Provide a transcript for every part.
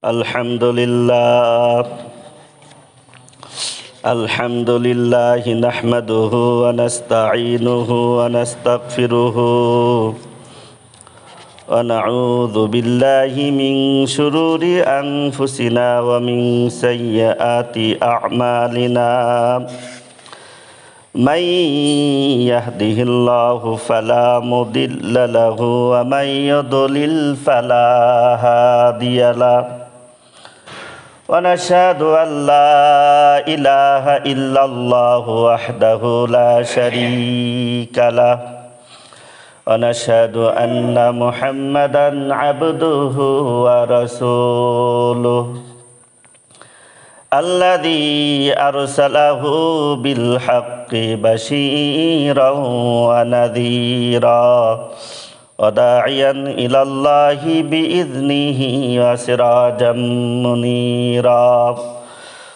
Alhamdulillah, nahmaduhu wa nasta'inuhu wa nastaghfiruhu wa na'udzu billahi min shururi anfusina wa min sayyiati a'malina. Man yahdihillahu fala mudilla lahu wa man yudlil fala hadiyalah. ونشهد أن لا إله إلا الله وحده لا شريك له ونشهد أن محمدا عبده ورسوله الذي أرسله بالحق بشيرا ونذيرا وداعيا إلى الله بإذنه وسراجا منيرا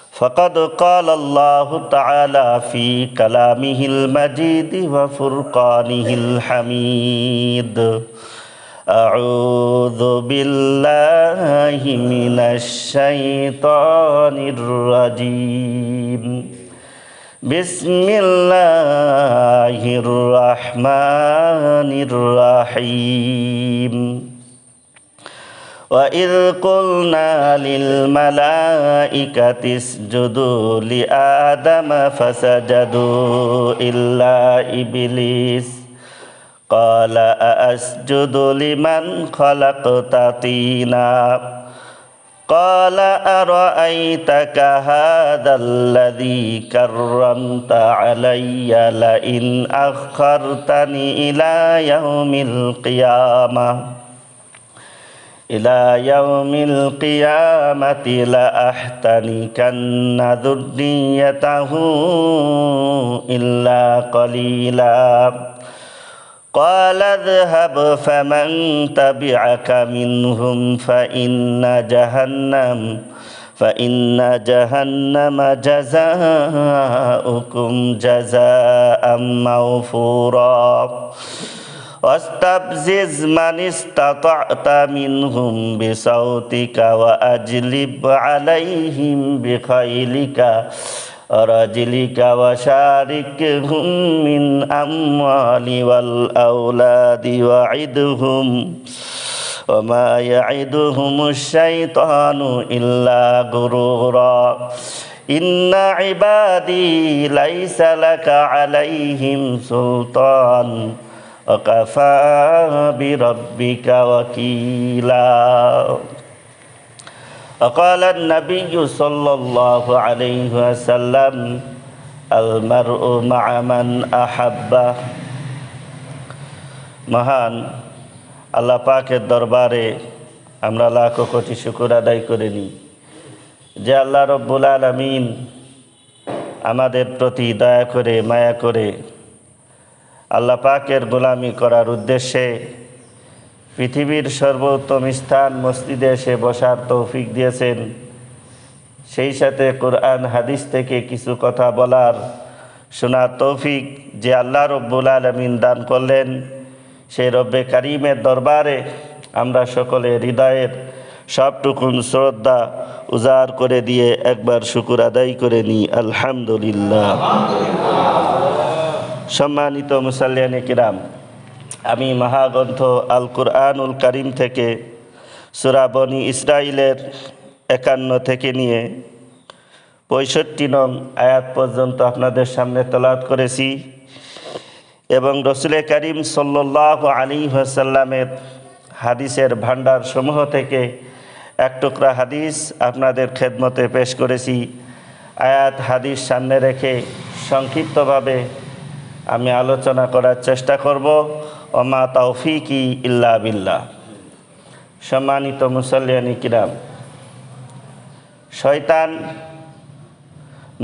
فقد قال الله تعالى في كلامه المجيد وفرقانه الحميد أعوذ بالله من الشيطان الرجيم بسم الله الرحمن الرحيم وإذ قلنا للملائكة اسجدوا لآدم فسجدوا إلا إبليس قال أأسجد لمن خلقت طينا قال أرأيتك هذا الذي كرمت علي لئن أخرتني إلى يوم القيامة لأحتنكن ذريته إلا قليلا قال اذهب فمن تبعك منهم فإن جهنم جزاؤكم جزاء موفورا واستفزز من استطعت منهم بصوتك وأجلب عليهم بخيلك ورجلك وشاركهم من أموال والأولاد وعدهم وما يعدهم الشيطان إلا غرورا إن عبادي ليس لك عليهم سلطان وكفى بربك وكيلا وقال النبي صلى الله عليه وسلم المرء مع من أحب মহান আল্লাহ পাকের দরবারে আমরা লাখো কোটি শুকর আদায় করে নিই যে আল্লাহ রব্বুল আলামিন আমাদের প্রতি দয়া করে মায়া করে আল্লাহ পাকের গোলামি করার উদ্দেশ্যে পৃথিবীর সর্বোত্তম স্থান মসজিদে এসে বসার তৌফিক দিয়েছেন, সেই সাথে কোরআন হাদিস থেকে কিছু কথা বলার শোনার তৌফিক যে আল্লাহ রব্বুল আলামিন দান করলেন, সেই রব্বে কারিমের দরবারে আমরা সকলে হৃদয়ের সবটুকুন শ্রদ্ধা উজাড় করে দিয়ে একবার শুকর আদায় করে নিই আলহামদুলিল্লাহ। সম্মানিত মুসাল্লিয়ানে কিরাম, আমি মহাগ্রন্থ আল কুরআনুল কারীম থেকে সূরা বনী ইসরাঈলের 51 থেকে নিয়ে 65 নং আয়াত পর্যন্ত আপনাদের সামনে তেলাওয়াত করেছি এবং রাসূল করিম সাল্লাল্লাহু আলাইহি ওয়াসাল্লামের হাদিসের ভান্ডার সমূহ থেকে এক টুকরা হাদিস আপনাদের খেদমতে পেশ করেছি। আয়াত হাদিস সামনে রেখে সংক্ষিপ্তভাবে আমি আলোচনা করার চেষ্টা করব। ওমা তাওফিকি ইল্লা বিল্লাহ। সম্মানিত মুসাল্লিয়ানি কিরাম, শয়তান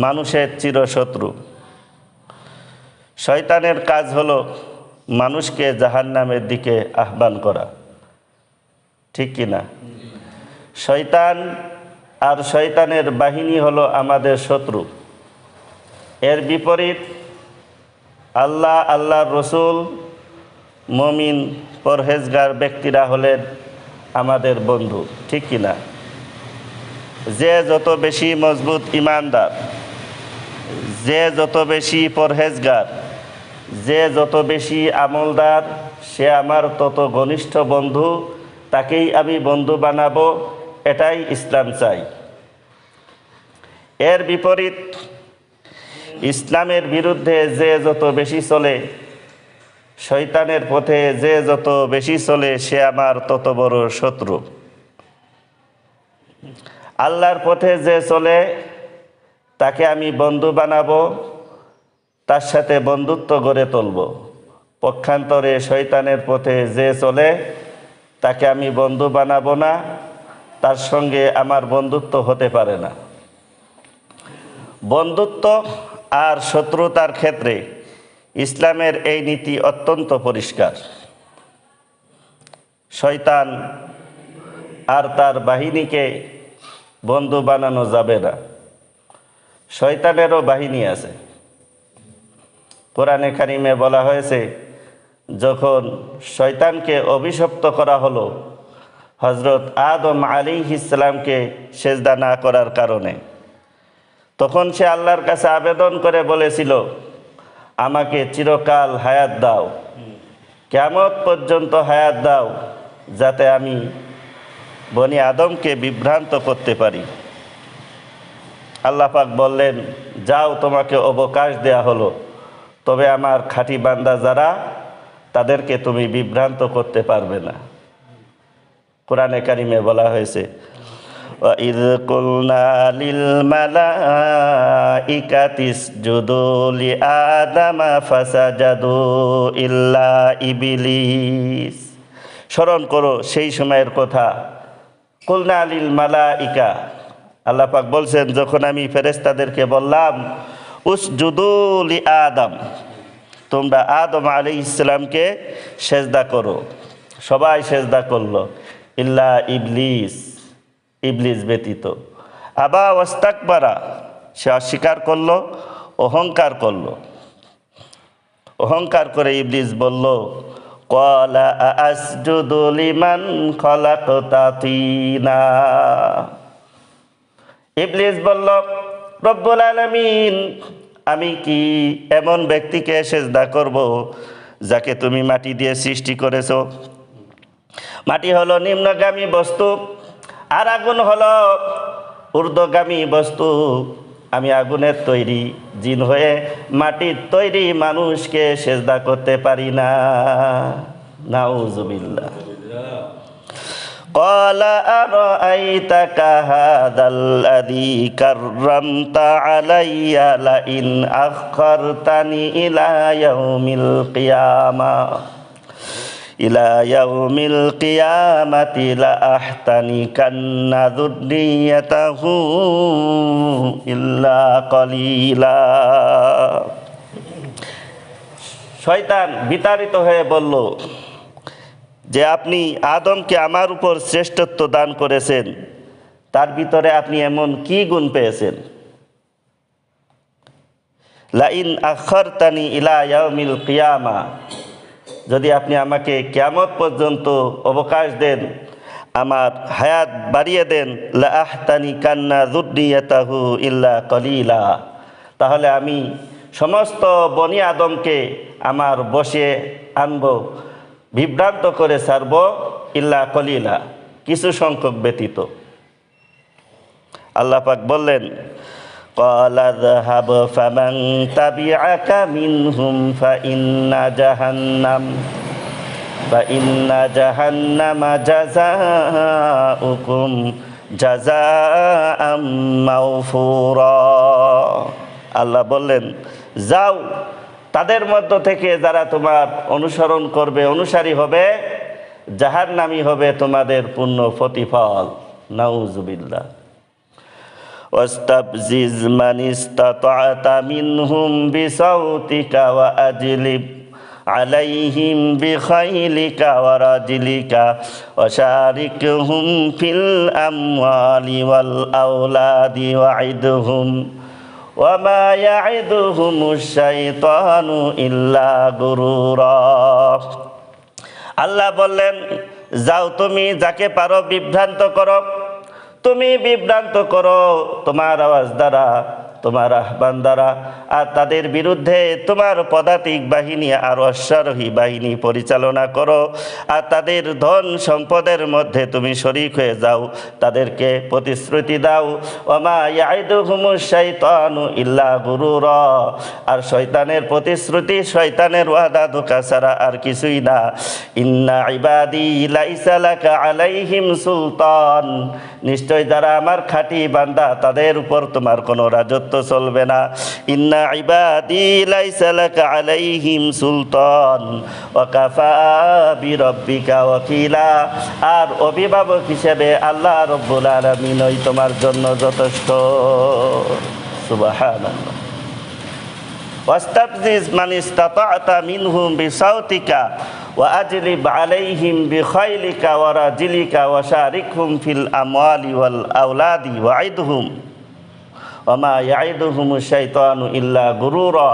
মানুষের চিরশত্রু। শয়তানের কাজ হলো মানুষকে জাহান্নামের দিকে আহ্বান করা, ঠিক কিনা? শয়তান আর শয়তানের বাহিনী হলো আমাদের শত্রু। এর বিপরীত আল্লাহ, আল্লাহর রসুল, মুমিন পরহেজগার ব্যক্তিরা হলেন আমাদের বন্ধু, ঠিক কিনা? যে যত বেশি মজবুত ইমানদার, যে যত বেশি পরহেজগার, যে যত বেশি আমলদার, সে আমার তত ঘনিষ্ঠ বন্ধু, তাকেই আমি বন্ধু বানাবো, এটাই ইসলাম চাই। এর বিপরীত ইসলামের বিরুদ্ধে যে যত বেশি চলে, শয়তানের পথে যে যত বেশি চলে, সে আমার তত বড় শত্রু। আল্লাহর পথে যে চলে তাকে আমি বন্ধু বানাবো, তার সাথে বন্ধুত্ব গড়ে তুলব। পক্ষান্তরে শয়তানের পথে যে চলে তাকে আমি বন্ধু বানাবো না, তার সঙ্গে আমার বন্ধুত্ব হতে পারে না। বন্ধুত্ব আর শত্রুতার ক্ষেত্রে ইসলামের এই নীতি অত্যন্ত পরিষ্কার। শয়তান আর তার বাহিনীকে বন্ধু বানানো যাবে না। শয়তানেরও বাহিনী আছে। কোরআনে কারিমে বলা হয়েছে, যখন শয়তানকে অভিশপ্ত করা হলো হযরত আদম আলাইহিস সালামকে সেজদা না করার কারণে, তখন সে আল্লাহর কাছে আবেদন করে বলেছিল, আমাকে চিরকাল হায়াত দাও, কিয়ামত পর্যন্ত হায়াত দাও, যাতে আমি বনি আদমকে বিভ্রান্ত করতে পারি। আল্লাহ পাক বললেন, যাও, তোমাকে অবকাশ দেয়া হলো, তবে আমার খাঁটি বান্দা যারা, তাদেরকে তুমি বিভ্রান্ত করতে পারবে না। কোরআনে কারিমে বলা হয়েছে, وَإِذْ قُلْنَا لِلْمَلَائِكَةِ اسْجُدُوا لِآدَمَ فَسَجَدُوا إِلَّا إِبْلِيسَ। স্মরণ করো সেই সময়ের কথা। কুলনা লিল মালাইকা, আল্লাহ পাক বলছেন, যখন আমি ফেরেশতাদেরকে বললাম, উসজুদু লি আদম, তোমরা আদম আলাইহিস সালামকে সেজদা করো। সবাই সেজদা করলো, ইল্লা ইবলিস, ইবলিস ব্যতীত। আবা ওয়াস্তাকবারা, সে অস্বীকার করলো, অহংকার করলো। অহংকার করে ইবলিস বলল, ক্বালা আসজুদু লিমান খালাকতা তিনা। ইবলিস বলল, রব্বুল আলামিন, আমি কি এমন ব্যক্তিকে সেজদা করব যাকে তুমি মাটি দিয়ে সৃষ্টি করেছো? মাটি হলো নিম্নগামী বস্তু, আর আগুন হলো ঊর্ধ্বগামী বস্তু। আমি আগুনের তৈরি জিন হয়ে মাটির তৈরি মানুষকে সেজদা করতে পারি না। নাউজুবিল্লাহ। ক্বালা আরাআইতাকা হাযাল্লাযী কাররামতা আলাইয়া লাইন আখখারতানি ইলা ইয়াউমিল কিয়ামাতি লা আহতানিকান্না যুররিয়াতাহু ইল্লা কলিলা। শয়তান বিতাড়িত হয়ে বলল যে, আপনি আদমকে আমার উপর শ্রেষ্ঠত্ব দান করেছেন, তার ভিতরে আপনি এমন কি গুণ পেয়েছেন? লাইন আখখারতানি ইলা ইয়াউমিল কিয়ামা, যদি আপনি আমাকে কিয়ামত পর্যন্ত অবকাশ দেন, আমার হায়াত বাড়িয়ে দেন, লা আহতানিকান্না যুররিয়াতাহু ইল্লা কলিলা, তাহলে আমি সমস্ত বনি আদমকে আমার বশে আনব, বিভ্রান্ত করে ছাড়ব, ইল্লা কলিলা, কিছু সংখ্যক ব্যতীত। আল্লাহ পাক বললেন, ক্বালা যাহাব ফামান তাবিআকা মিনহুম ফাইন্না জাহান্নামা জাযাউকুম জাযাআম মাওফুরা। আল্লাহ বললেন, যাও, তাদের মধ্য থেকে যারা তোমার অনুসরণ করবে, অনুসারী হবে, জাহান্নামী হবে তোমাদের পূর্ণ প্রতিফল। নাউজুবিল্লাহ। ওয়াস্তাফজিজ মান ইসতাতা'তা মিনহুম বিসাউতিকা ওয়া আজলিব আলাইহিম বিখাইলিকা ওয়া রাজলিকা ওয়া শারিকহুম ফিল আমওয়ালি ওয়াল আওলাদি ওয়া'idhum ওয়া মা ইয়া'idুহুমুশ শাইতানু ইল্লা গুরুরা। আল্লাহ বললেন, যাও, তুমি যাকে পারো বিভ্রান্ত করো, তুমি বিভ্রান্ত করো তোমার আওয়াজ দ্বারা, তোমার আহ্বান দ্বারা, আর তাদের বিরুদ্ধে তোমার পদাতিক বাহিনী আর অশ্বারোহী বাহিনী পরিচালনা করো, আর তাদের ধন সম্পদের মধ্যে তুমি শরীক হয়ে যাও, তাদেরকে প্রতিশ্রুতি দাও। ওমা ইয়াইদুহুমুশ শাইতানু ইল্লা গুরুরা, আর শয়তানের প্রতিশ্রুতি, শয়তানের ওয়াদা ধোঁকা ছাড়া আর কিছুই না। ইন্না ইবাদি লাইসা লাকা আলাইহিম সুলতান, নিশ্চয় যারা আমার খাঁটি বান্দা তাদের উপর তোমার কোনো রাজত্ব চলবে না। ইন্না ইবাদি লাইসা লাকা আলাইহিম সুলতান ওয়া কাফা বিরাব্বিকা ওয়াকিলা, আর অভিভাবক হিসেবে আল্লাহ রাব্বুল আলামিনই তোমার জন্য যথেষ্ট। সুবহানাল্লাহ। ওয়াস্তাফজিজ মান ইসতাতা'তা মিনহুম বিসাউতিকা ওয়া আজলিব আলাইহিম বিখাইলিকা ওয়া রাজিলিকা ওয়া শারিকহুম ফিল আমওয়ালি ওয়াল আওলাদি ওয়াইদহুম ওমা ইয়াইদুহুমুশ শাইতানু ইল্লা গুরুরা।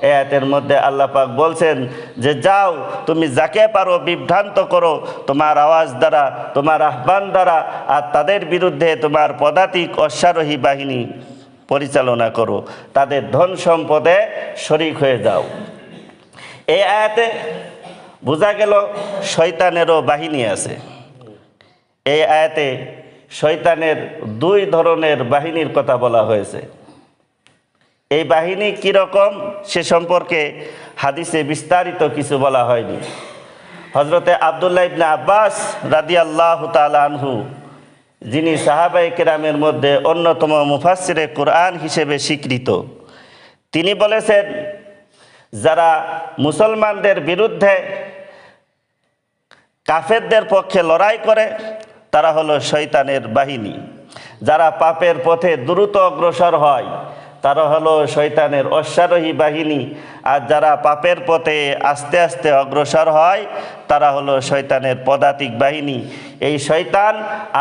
আয়াতের মধ্যে আল্লাহ পাক বলছেন যে যাও তুমি যাকে পারো বিভ্রান্ত করো তোমার আওয়াজ দ্বারা, তোমার আহ্বান দ্বারা, আর তাদের বিরুদ্ধে তোমার পদাতিক অশ্বারোহী বাহিনী পরিচালনা করো, তাদের ধন সম্পদে শরীক হয়ে যাও। এই আয়াতে বোঝা গেল শয়তানেরও বাহিনী আছে। এই আয়াতে শয়তানের দুই ধরনের বাহিনীর কথা বলা হয়েছে। এই বাহিনী কীরকম সে সম্পর্কে হাদিসে বিস্তারিত কিছু বলা হয়নি। হজরতে আব্দুল্লাহ ইবনে আব্বাস রাদিয়াল্লাহু তাআলা আনহু, যিনি সাহাবায়ে কেরামের মধ্যে অন্যতম মুফাসসিরে কুরআন হিসেবে স্বীকৃত, তিনি বলেছেন যারা মুসলমানদের বিরুদ্ধে কাফেরদের পক্ষে লড়াই করে তারা হলো শয়তানের বাহিনী। যারা পাপের পথে দ্রুত অগ্রসর হয় তারা হলো শয়তানের অশ্বারোহী বাহিনী, আর যারা পাপের পথে আস্তে আস্তে অগ্রসর হয় তারা হলো শয়তানের পদাতিক বাহিনী। এই শয়তান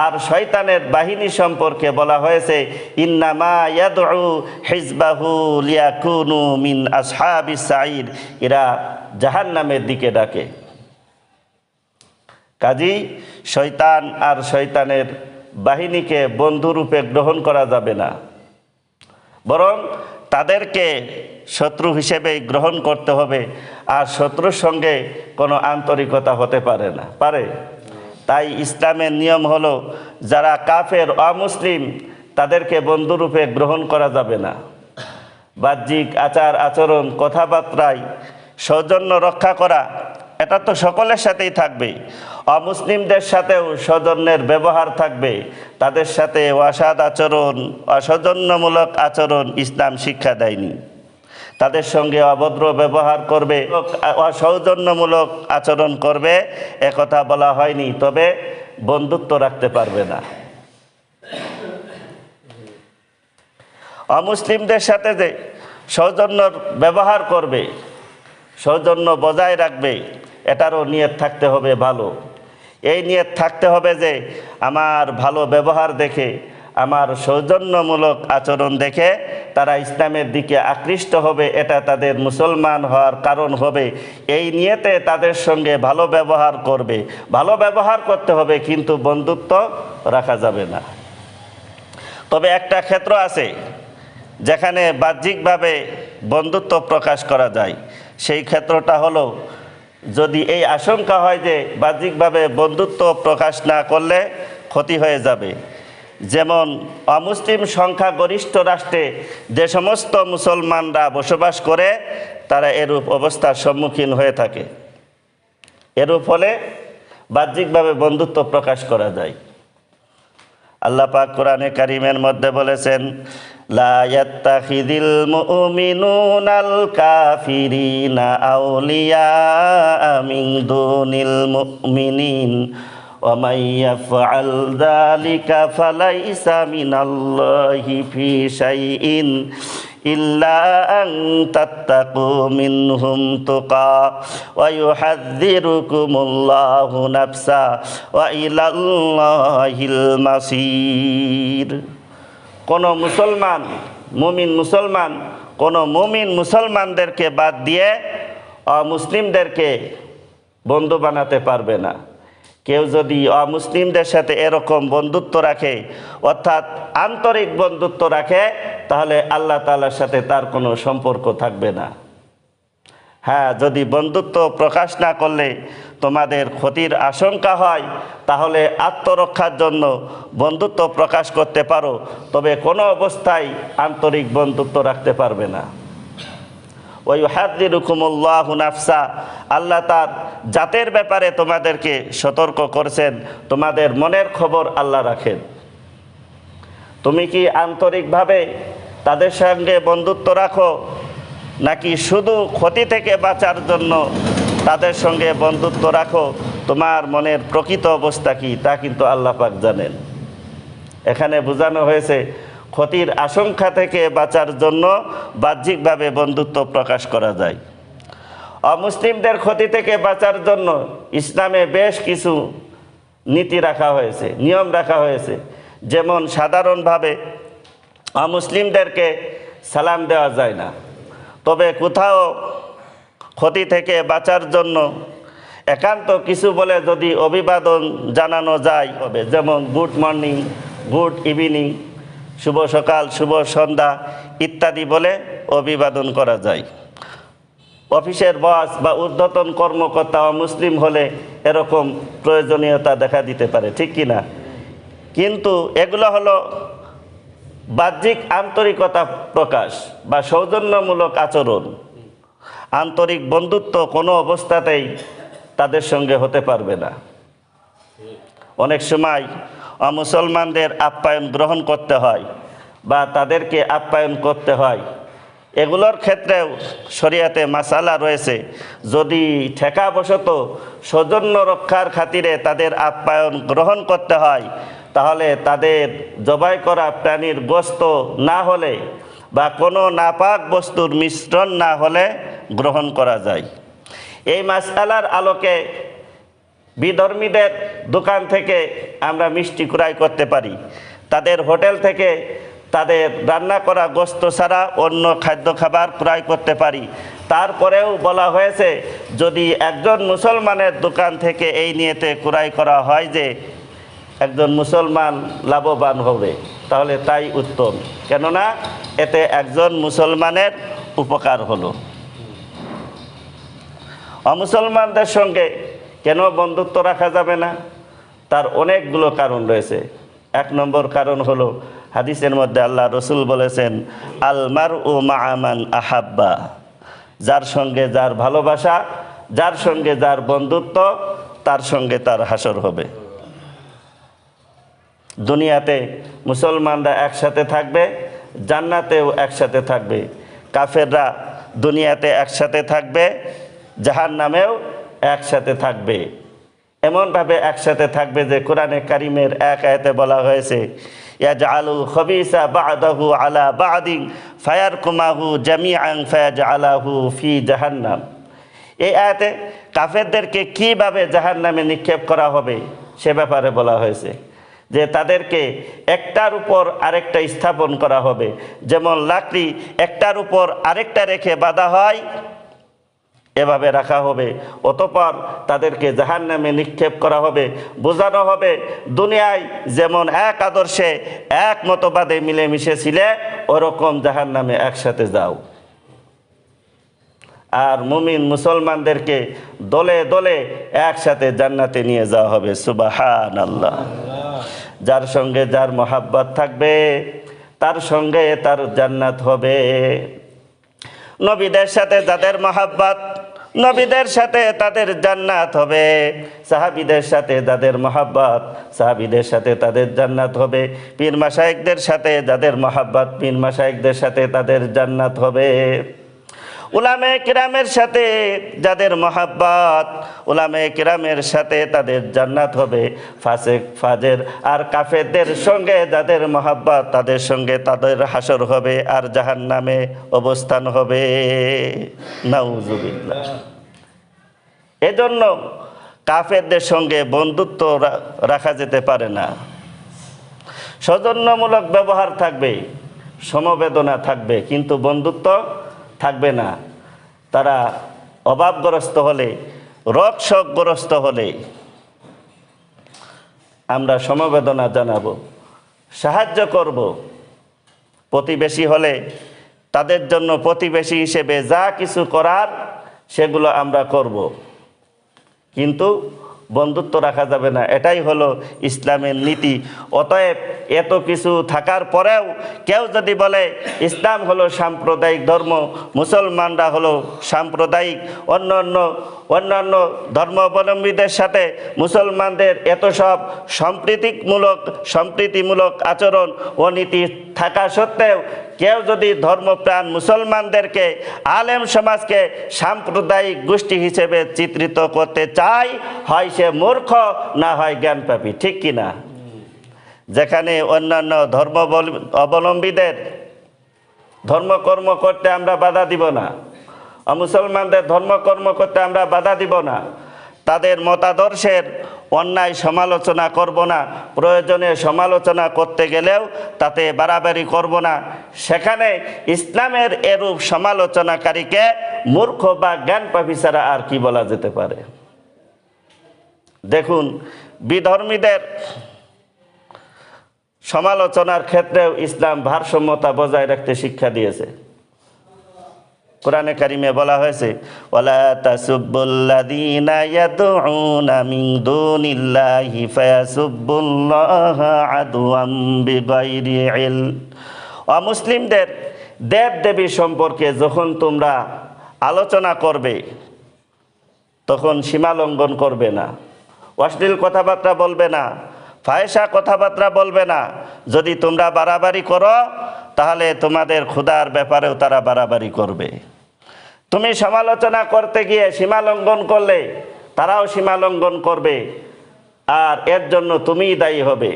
আর শয়তানের বাহিনী সম্পর্কে বলা হয়েছে ইন্নামা ইয়াদউ হিজবাহু লিয়াকুনু মিন আসহাবিস সাঈদ, এরা জাহান্নামের দিকে ডাকে। কাজী শয়তান আর শয়তানের বাহিনীকে বন্ধুরূপে গ্রহণ করা যাবে না, বরং তাদেরকে শত্রু হিসেবে গ্রহণ করতে হবে। আর শত্রুর সঙ্গে কোনো আন্তরিকতা হতে পারে না, পারে। তাই ইসলামের নিয়ম হলো যারা কাফের অমুসলিম তাদেরকে বন্ধুরূপে গ্রহণ করা যাবে না। বাহ্যিক আচার আচরণ কথাবার্তায় সৌজন্য রক্ষা করা এটা তো সকলের সাথেই থাকবে। অমুসলিমদের সাথেও সৌজন্যের ব্যবহার থাকবে, তাদের সাথে অসৎ আচরণ, অসৌজন্যমূলক আচরণ ইসলাম শিক্ষা দেয়নি। তাদের সঙ্গে অভদ্র ব্যবহার করবে, অসৌজন্যমূলক আচরণ করবে, একথা বলা হয়নি। তবে বন্ধুত্ব রাখতে পারবে না। অমুসলিমদের সাথে যে সৌজন্য ব্যবহার করবে, সৌজন্য বজায় রাখবে, এটারও নিয়ত থাকতে হবে ভালো। এই নিয়ত থাকতে হবে যে আমার ভালো ব্যবহার দেখে, আমার সৌজন্যমূলক আচরণ দেখে তারা ইসলামের দিকে আকৃষ্ট হবে, এটা তাদের মুসলমান হওয়ার কারণ হবে। এই নিয়তে তাদের সঙ্গে ভালো ব্যবহার করবে। ভালো ব্যবহার করতে হবে, কিন্তু বন্ধুত্ব রাখা যাবে না। তবে একটা ক্ষেত্র আছে যেখানে বাহ্যিকভাবে বন্ধুত্ব প্রকাশ করা যায়। সেই ক্ষেত্রটা হলো যদি এই আশঙ্কা হয় যে বাহ্যিকভাবে বন্ধুত্ব প্রকাশ না করলে ক্ষতি হয়ে যাবে। যেমন অমুসলিম সংখ্যাগরিষ্ঠ রাষ্ট্রে যে সমস্ত মুসলমানরা বসবাস করে তারা এরূপ অবস্থার সম্মুখীন হয়ে থাকে। এরূপ হলে বাহ্যিকভাবে বন্ধুত্ব প্রকাশ করা যায়। আল্লাহ পাক কোরআনে কারিমের মধ্যে বলেছেন লা ইয়াত্তাখিযিল মুমিনুনাল কাফিরিনা আউলিয়া মিন দুনিল মুমিনিন ওয়া মান ইয়াফআল যালিকা ফালাইসা মিনাল্লাহি ফি শাইইন ইল্লা আন তাত্তাকু মিনহুম তুকা ওয়া ইউহাযযিরুকুমুল্লাহু নাফসা ওয়া ইলাল্লাহিল মাসির। কোনো মুসলমান মুমিন মুসলমানদেরকে বাদ দিয়ে অমুসলিমদেরকে বন্ধু বানাতে পারবে না। কেউ যদি অমুসলিমদের সাথে এরকম বন্ধুত্ব রাখে, অর্থাৎ আন্তরিক বন্ধুত্ব রাখে, তাহলে আল্লাহ তাআলার সাথে তার কোনো সম্পর্ক থাকবে না। হ্যাঁ, যদি বন্ধুত্ব প্রকাশ না করলে তোমাদের ক্ষতির আশঙ্কা হয়, তাহলে আত্মরক্ষার জন্য বন্ধুত্ব প্রকাশ করতে পারো, তবে কোনো অবস্থায় আন্তরিক বন্ধুত্ব রাখতে পারবে না। ওয়াইউহাযযিরুকুমুল্লাহু নাফসা, আল্লাহ তার জাতের ব্যাপারে তোমাদেরকে সতর্ক করেছেন, তোমাদের মনের খবর আল্লাহ রাখেন। তুমি কি আন্তরিকভাবে তাদের সঙ্গে বন্ধুত্ব রাখো, নাকি শুধু ক্ষতি থেকে বাঁচার জন্য তাদের সঙ্গে বন্ধুত্ব রাখো? তোমার মনের প্রকৃত অবস্থা কি তা কিন্তু আল্লাহ পাক জানেন। এখানে বোঝানো হয়েছে ক্ষতির আশঙ্কা থেকে বাঁচার জন্য বাহ্যিকভাবে বন্ধুত্ব প্রকাশ করা যায়। অমুসলিমদের ক্ষতি থেকে বাঁচার জন্য ইসলামে বেশ কিছু নীতি রাখা হয়েছে, নিয়ম রাখা হয়েছে। যেমন সাধারণভাবে অমুসলিমদেরকে সালাম দেওয়া যায় না, তবে কোথাও ক্ষতি থেকে বাঁচার জন্য একান্ত কিছু বলে যদি অভিবাদন জানানো যায় হবে, যেমন গুড মর্নিং, গুড ইভিনিং, শুভ সকাল, শুভ সন্ধ্যা ইত্যাদি বলে অভিবাদন করা যায়। অফিসের বস বা ঊর্ধ্বতন কর্মকর্তা অমুসলিম হলে এরকম প্রয়োজনীয়তা দেখা দিতে পারে, ঠিক কি না? কিন্তু এগুলো হলো বাহ্যিক আন্তরিকতা প্রকাশ বা সৌজন্যমূলক আচরণ। আন্তরিক বন্ধুত্ব কোনো অবস্থাতেই তাদের সঙ্গে হতে পারবে না। অনেক সময় অমুসলমানদের আপ্যায়ন গ্রহণ করতে হয় বা তাদেরকে আপ্যায়ন করতে হয়, এগুলোর ক্ষেত্রেও শরীয়তে মাসালা রয়েছে। যদি ঠেকাবশত সৌজন্য রক্ষার খাতিরে তাদের আপ্যায়ন গ্রহণ করতে হয়, তাহলে তাদের জবাই করা প্রাণীর গোশত না হলে বা কোনো নাপাক বস্তুর মিশ্রণ না হলে গ্রহণ করা যায়। এই মাসআলার আলোকে বিধর্মীদের দোকান থেকে আমরা মিষ্টি ক্রয় করতে পারি, তাদের হোটেল থেকে তাদের রান্না করা গোশত ছাড়া অন্য খাদ্য খাবার ক্রয় করতে পারি। তারপরেও বলা হয়েছে যদি একজন মুসলমানের দোকান থেকে এই নিয়েতে ক্রয় করা হয় যে একজন মুসলমান লাভবান হবে, তাহলে তাই উত্তম, কেননা এতে একজন মুসলমানের উপকার হলো। অমুসলমানদের সঙ্গে কেন বন্ধুত্ব রাখা যাবে না? তার অনেকগুলো কারণ রয়েছে। এক নম্বর কারণ হলো হাদিসের মধ্যে আল্লাহ রসুল বলেছেন, আল মারউ মা'a মান আহাব্বা, যার সঙ্গে যার ভালোবাসা, যার সঙ্গে যার বন্ধুত্ব, তার সঙ্গে তার হাসর হবে। দুনিয়াতে মুসলমানরা একসাথে থাকবে, জান্নাতেও একসাথে থাকবে। কাফেররা দুনিয়াতে একসাথে থাকবে, জাহান্নামেও একসাথে থাকবে। এমনভাবে একসাথে থাকবে যে কোরআনে কারিমের এক আয়াতে বলা হয়েছে, ইয়াজআলুল খবিসা বা'দাহু আলা বা'দিন ফায়ারকুমাহু জামিআন ফায়াজআলাহু ফি জাহান্নাম। এই আয়াতে কাফেরদেরকে কীভাবে জাহান্নামে নিক্ষেপ করা হবে সে ব্যাপারে বলা হয়েছে, যে তাদেরকে একটার উপর আরেকটা স্থাপন করা হবে। যেমন লাকড়ি একটার উপর আরেকটা রেখে বাঁধা হয়, এভাবে রাখা হবে, অতঃপর তাদেরকে জাহান্নামে নিক্ষেপ করা হবে। বোঝানো হবে দুনিয়ায় যেমন এক আদর্শে এক মতবাদে মিলেমিশে ছিলে, ওরকম জাহান্নামে একসাথে যাও। আর মুমিন মুসলমানদেরকে দলে দলে একসাথে জান্নাতে নিয়ে যাওয়া হবে। সুবহানাল্লাহ। যার সঙ্গে যার মহাব্বত থাকবে তার সঙ্গে তার জান্নাত হবে। নবীদের সাথে যাদের মহাব্বত, নবীদের সাথে তাদের জান্নাত হবে। সাহাবীদের সাথে যাদের মহাব্বত, সাহাবীদের সাথে তাদের জান্নাত হবে। পীর মাশায়েখদের সাথে যাদের মহাব্বত, পীর মাশায়েখদের সাথে তাদের জান্নাত হবে। উলামায়ে কিরামের সাথে যাদের মহাব্বত, উলামায়ে কিরামের সাথে তাদের জান্নাত হবে। ফাসিক ফাজের আর কাফেরদের সঙ্গে যাদের মহাব্বত, তাদের সঙ্গে তাদের হাসর হবে আর জাহান্নামে অবস্থান হবে। নাউজুবিল্লাহ। এজন্য কাফেরদের সঙ্গে বন্ধুত্ব রাখা যেতে পারে না। সৌজন্যমূলক ব্যবহার থাকবে, সমবেদনা থাকবে, কিন্তু বন্ধুত্ব থাকবে না। তারা অভাবগ্রস্ত হলে, রোগ শোকগ্রস্ত হলে আমরা সমবেদনা জানাবো, সাহায্য করব। প্রতিবেশী হলে তাদের জন্য প্রতিবেশী হিসেবে যা কিছু করার সেগুলো আমরা করব, কিন্তু বন্ধুত্ব রাখা যাবে না। এটাই হলো ইসলামের নীতি। অতএব এত কিছু থাকার পরেও কেউ যদি বলে ইসলাম হলো সাম্প্রদায়িক ধর্ম, মুসলমানরা হলো সাম্প্রদায়িক, অন্যান্য ধর্মাবলম্বীদের সাথে মুসলমানদের এত সব সম্প্রীতিমূলক আচরণ ও নীতি থাকা সত্ত্বেও কেউ যদি ধর্মপ্রাণ মুসলমানদেরকে, আলেম সমাজকে সাম্প্রদায়িক গোষ্ঠী হিসেবে চিত্রিত করতে চায়, হয় সে মূর্খ, না হয় জ্ঞানপাপী। ঠিক কিনা? যেখানে অন্যান্য অবলম্বীদের ধর্মকর্ম করতে আমরা বাধা দিব না, মুসলমানদের ধর্মকর্ম করতে আমরা বাধা দিব না, তাদের মতাদর্শের অন্যায় সমালোচনা করব না, প্রয়োজনে সমালোচনা করতে গেলেও তাতে বাড়াবাড়ি করব না। সেখানে ইসলামের এরূপ সমালোচনাকারীকে মূর্খ বা জ্ঞানপাপী ছাড়া আর কি বলা যেতে পারে? দেখুন, বিধর্মীদের সমালোচনার ক্ষেত্রেও ইসলাম ভারসাম্যতা বজায় রাখতে শিক্ষা দিয়েছে। কোরআনে কারিমে বলা হয়েছে, ওয়ালা তাসুব্বুল্লাযীনা ইয়াদউনা মিন দুনিল্লাহি ফায়াসুব্বুল্লাহা আদওয়াম বিগাইরি ইলম। অমুসলিমদের দেবদেবী সম্পর্কে যখন তোমরা আলোচনা করবে তখন সীমা লঙ্ঘন করবে না, অশ্লীল কথাবার্তা বলবে না, ফাহিশা কথাবার্তা বলবে না। যদি তোমরা বাড়াবাড়ি করো তাহলে তোমাদের খোদার ব্যাপারেও তারা বাড়াবাড়ি করবে। তুমি সমালোচনা করতে গিয়ে সীমা লঙ্ঘন করলে তারাও সীমা লঙ্ঘন করবে, আর এর জন্য তুমিই দায়ী হবে।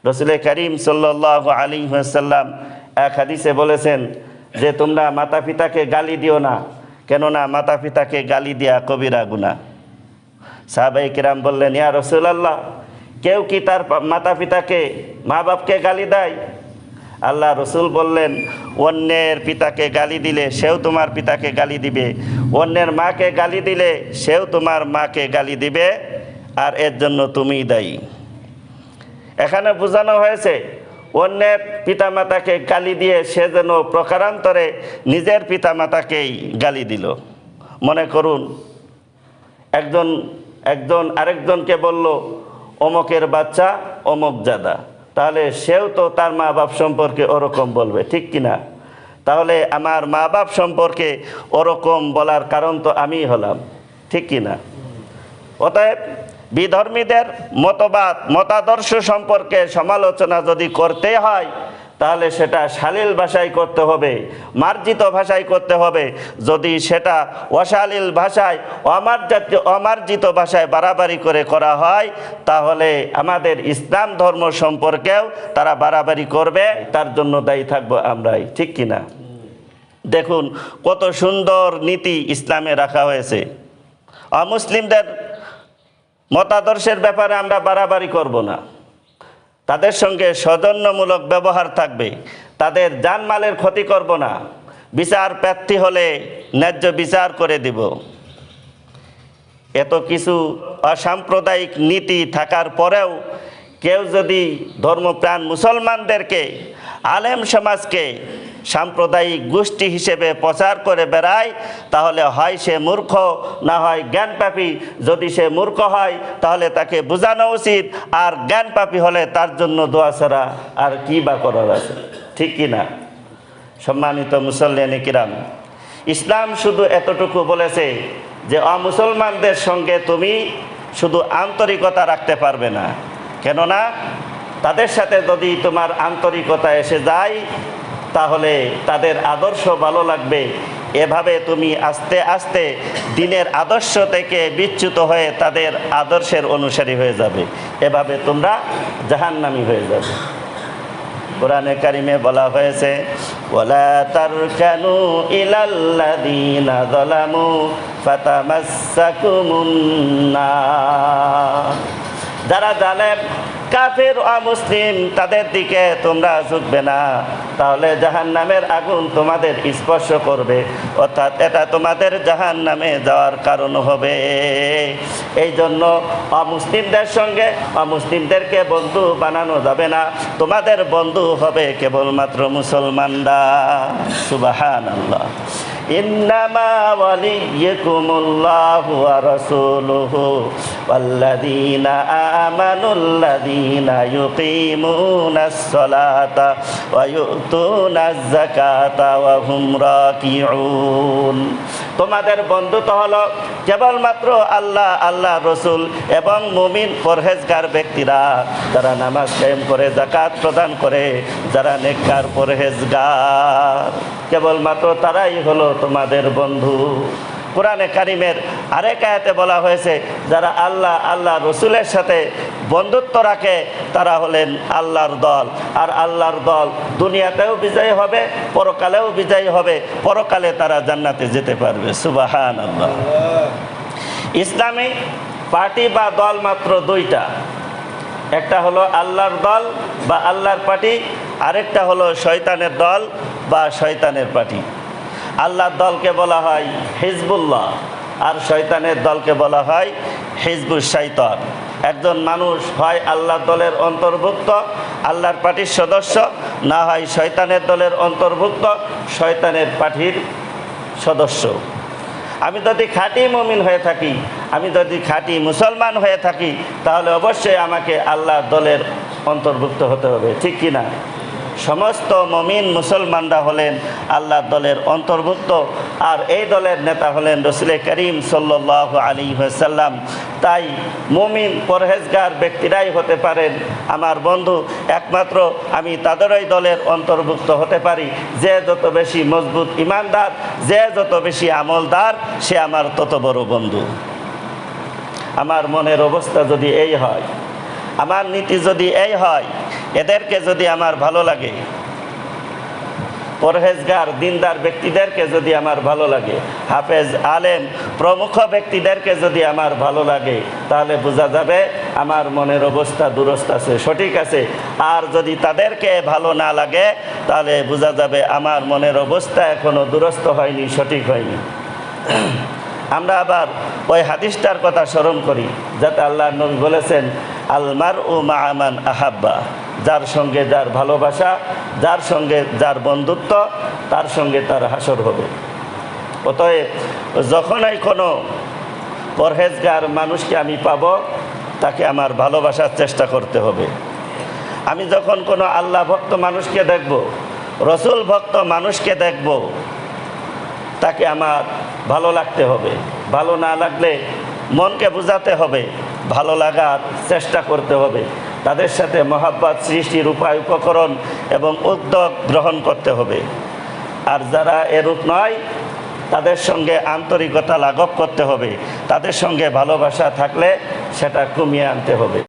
রাসূল করিম সাল্লাল্লাহু আলাইহি ওয়াসাল্লাম এক হাদিসে বলেছেন যে তোমরা মাতা পিতাকে গালি দিও না, কেননা মাতা পিতাকে গালি দেয়া কবিরা গুনাহ। সাহাবায়ে কেরাম বললেন, ইয়া রাসূলুল্লাহ, কেউ কি তার মাতা পিতাকে, মা বাপকে গালি দেয়? আল্লাহ রসুল বললেন, অন্যের পিতাকে গালি দিলে সেও তোমার পিতাকে গালি দিবে, অন্যের মাকে গালি দিলে সেও তোমার মাকে গালি দিবে, আর এর জন্য তুমিই দায়ী। এখানে বোঝানো হয়েছে অন্যের পিতামাতাকে গালি দিয়ে সে যেন প্রকারান্তরে নিজের পিতামাতাকেই গালি দিল। মনে করুন একজন আরেকজনকে বলল অমকের বাচ্চা অমক জাদা, তাহলে সেও তো তার মা বাপ সম্পর্কে ওরকম বলবে, ঠিক কিনা? তাহলে আমার মা বাপ সম্পর্কে ওরকম বলার কারণ তো আমিই হলাম, ঠিক কিনা? অতএব বিধর্মীদের মতাদর্শ সম্পর্কে সমালোচনা যদি করতে হয় তাহলে সেটা শালীল ভাষায় করতে হবে, মার্জিত ভাষায় করতে হবে। যদি সেটা অশালীল ভাষায়, অমার্জিত ভাষায় বাড়াবাড়ি করে করা হয় তাহলে আমাদের ইসলাম ধর্ম সম্পর্কেও তারা বাড়াবাড়ি করবে, তার জন্য দায়ী থাকবো আমরাই, ঠিক কিনা? দেখুন কত সুন্দর নীতি ইসলামে রাখা হয়েছে। অমুসলিমদের মতাদর্শের ব্যাপারে আমরা বাড়াবাড়ি করব না, তাদের সঙ্গে সৌজন্যমূলক ব্যবহার থাকবে, তাদের জানমালের ক্ষতি করব না, বিচার প্রার্থী হলে ন্যায্য বিচার করে দিব। এত কিছু অসাম্প্রদায়িক নীতি থাকার পরেও কেউ যদি ধর্মপ্রাণ মুসলমানদেরকে, আলেম সমাজকে সাম্প্রদায়িক গোষ্ঠী হিসেবে প্রচার করে বেড়ায় তাহলে হয় সে মূর্খ, না হয় জ্ঞানপাপী। যদি সে মূর্খ হয় তাহলে তাকে বোঝানো উচিত, আর জ্ঞানপাপী হলে তার জন্য দোয়া ছাড়া আর কি বা করার আছে, ঠিক কি না? সম্মানিত মুসল্লিয়ানে কিরাম, ইসলাম শুধু এতটুকু বলেছে যে অমুসলমানদের সঙ্গে তুমি শুধু আন্তরিকতা রাখতে পারবে না, কেননা তাদের সাথে যদি তোমার আন্তরিকতা এসে যায় তাহলে তাদের আদর্শ ভালো লাগবে। এভাবে তুমি আস্তে আস্তে দ্বীনের আদর্শ থেকে বিচ্যুত হয়ে তাদের আদর্শের অনুসারী হয়ে যাবে, এভাবে তোমরা জাহান্নামী হয়ে যাবে। কোরআনে কারিমে বলা হয়েছে, ওয়ালা তারকানু ইলাল্লাযীনা যালামু ফাতামাসসাকুমুন নার। যারা জালেম কাফের অমুসলিম তাদের দিকে তোমরা ঝুঁকবে না, তাহলে জাহান্নামের আগুন তোমাদের স্পর্শ করবে, অর্থাৎ এটা তোমাদের জাহান্নামে যাওয়ার কারণ হবে। এই জন্য অমুসলিমদের সঙ্গে অমুসলিমদেরকে বন্ধু বানানো যাবে না, তোমাদের বন্ধু হবে কেবলমাত্র মুসলমানরা। সুবহানাল্লাহ। ইন্নামা ওয়ালিয়্যুকুমুল্লাহু ওয়া রাসূলুহু ওয়াল্লাযীনা আমানুল্লাযীনা ইউকিমুনাস সালাতা ওয়া ইউতুনাজ যাকাতা ওয়া হুম রাকিউন। তোমাদের বন্ধুত্ব হলো কেবলমাত্র আল্লাহ, আল্লাহ রসুল এবং মুমিন পরহেজগার ব্যক্তিরা, যারা নামাজ কায়েম করে, যাকাত প্রদান করে, যারা নেককার পরহেজগার, কেবলমাত্র তারাই হলো তোমাদের বন্ধু। কোরআনে কারিমের আরেক আয়াতে বলা হয়েছে, যারা আল্লাহ, আল্লাহ রসুলের সাথে বন্ধুত্ব রাখে তারা হলেন আল্লাহর দল। আর আল্লাহর দল দুনিয়াতেও বিজয়ী হবে, পরকালেও বিজয়ী হবে, পরকালে তারা জান্নাতে যেতে পারবে। সুবহানাল্লাহ। ইসলামী পার্টি বা দল মাত্র দুইটা, একটা হলো আল্লাহর দল বা আল্লাহর পার্টি, আরেকটা হলো শয়তানের দল বা শয়তানের পার্টি। আল্লাহর দলকে বলা হয় হিজবুল্লাহ আর শয়তানের দলকে বলা হয় হিজবুশ শাইতান। একজন মানুষ হয় আল্লাহর দলের অন্তর্ভুক্ত, আল্লাহর পার্টির সদস্য, না হয় শয়তানের দলের অন্তর্ভুক্ত, শয়তানের পার্টির সদস্য। আমি যদি খাঁটি মুমিন হয়ে থাকি, আমি যদি খাঁটি মুসলমান হয়ে থাকি, তাহলে অবশ্যই আমাকে আল্লাহর দলের অন্তর্ভুক্ত হতে হবে, ঠিক কি না? সমস্ত মুমিন মুসলমানরা হলেন আল্লাহর দলের অন্তর্ভুক্ত, আর এই দলের নেতা হলেন রাসূল করিম সাল্লাল্লাহু আলাইহি ওয়াসাল্লাম। তাই মুমিন পরহেজগার ব্যক্তিরাই হতে পারেন আমার বন্ধু। একমাত্র আমি তাদেরই দলের অন্তর্ভুক্ত হতে পারি যে যত বেশি মজবুত ইমানদার, যে যত বেশি আমলদার, সে আমার তত বড় বন্ধু। আমার মনের অবস্থা যদি এই হয়, আমার নীতি যদি এই হয়, এদেরকে যদি আমার ভালো লাগে, পরহেজগার দিনদার ব্যক্তিদেরকে যদি আমার ভালো লাগে, হাফেজ আলেম প্রমুখ ব্যক্তিদেরকে যদি আমার ভালো লাগে, তাহলে বোঝা যাবে আমার মনের অবস্থা দুরস্ত আছে, সঠিক আছে। আর যদি তাদেরকে ভালো না লাগে, তাহলে বোঝা যাবে আমার মনের অবস্থা এখনো দুরস্ত হয়নি, সঠিক হয়নি। আমরা আবার ওই হাদিসটার কথা স্মরণ করি, যাতে আল্লাহর নবী বলেছেন, আল মারউ মা'a মান আহাব্বা, যার সঙ্গে যার ভালোবাসা, যার সঙ্গে যার বন্ধুত্ব, তার সঙ্গে তার হাসর হবে। অতএব যখনই কোনো পরহেজগার মানুষকে আমি পাব, তাকে আমার ভালোবাসার চেষ্টা করতে হবে। আমি যখন কোনো আল্লাহ ভক্ত মানুষকে দেখব, রসুল ভক্ত মানুষকে দেখব, তাকে আমার ভালো লাগতে হবে। ভালো না লাগলে মনকে বোঝাতে হবে, ভালো লাগার চেষ্টা করতে হবে। তাদের সাথে মহব্বত সৃষ্টির উপায় উপকরণ এবং উদ্যোগ গ্রহণ করতে হবে। আর যারা এরূপ নয়, তাদের সঙ্গে আন্তরিকতা লাঘব করতে হবে, তাদের সঙ্গে ভালোবাসা থাকলে সেটা কমিয়ে আনতে হবে।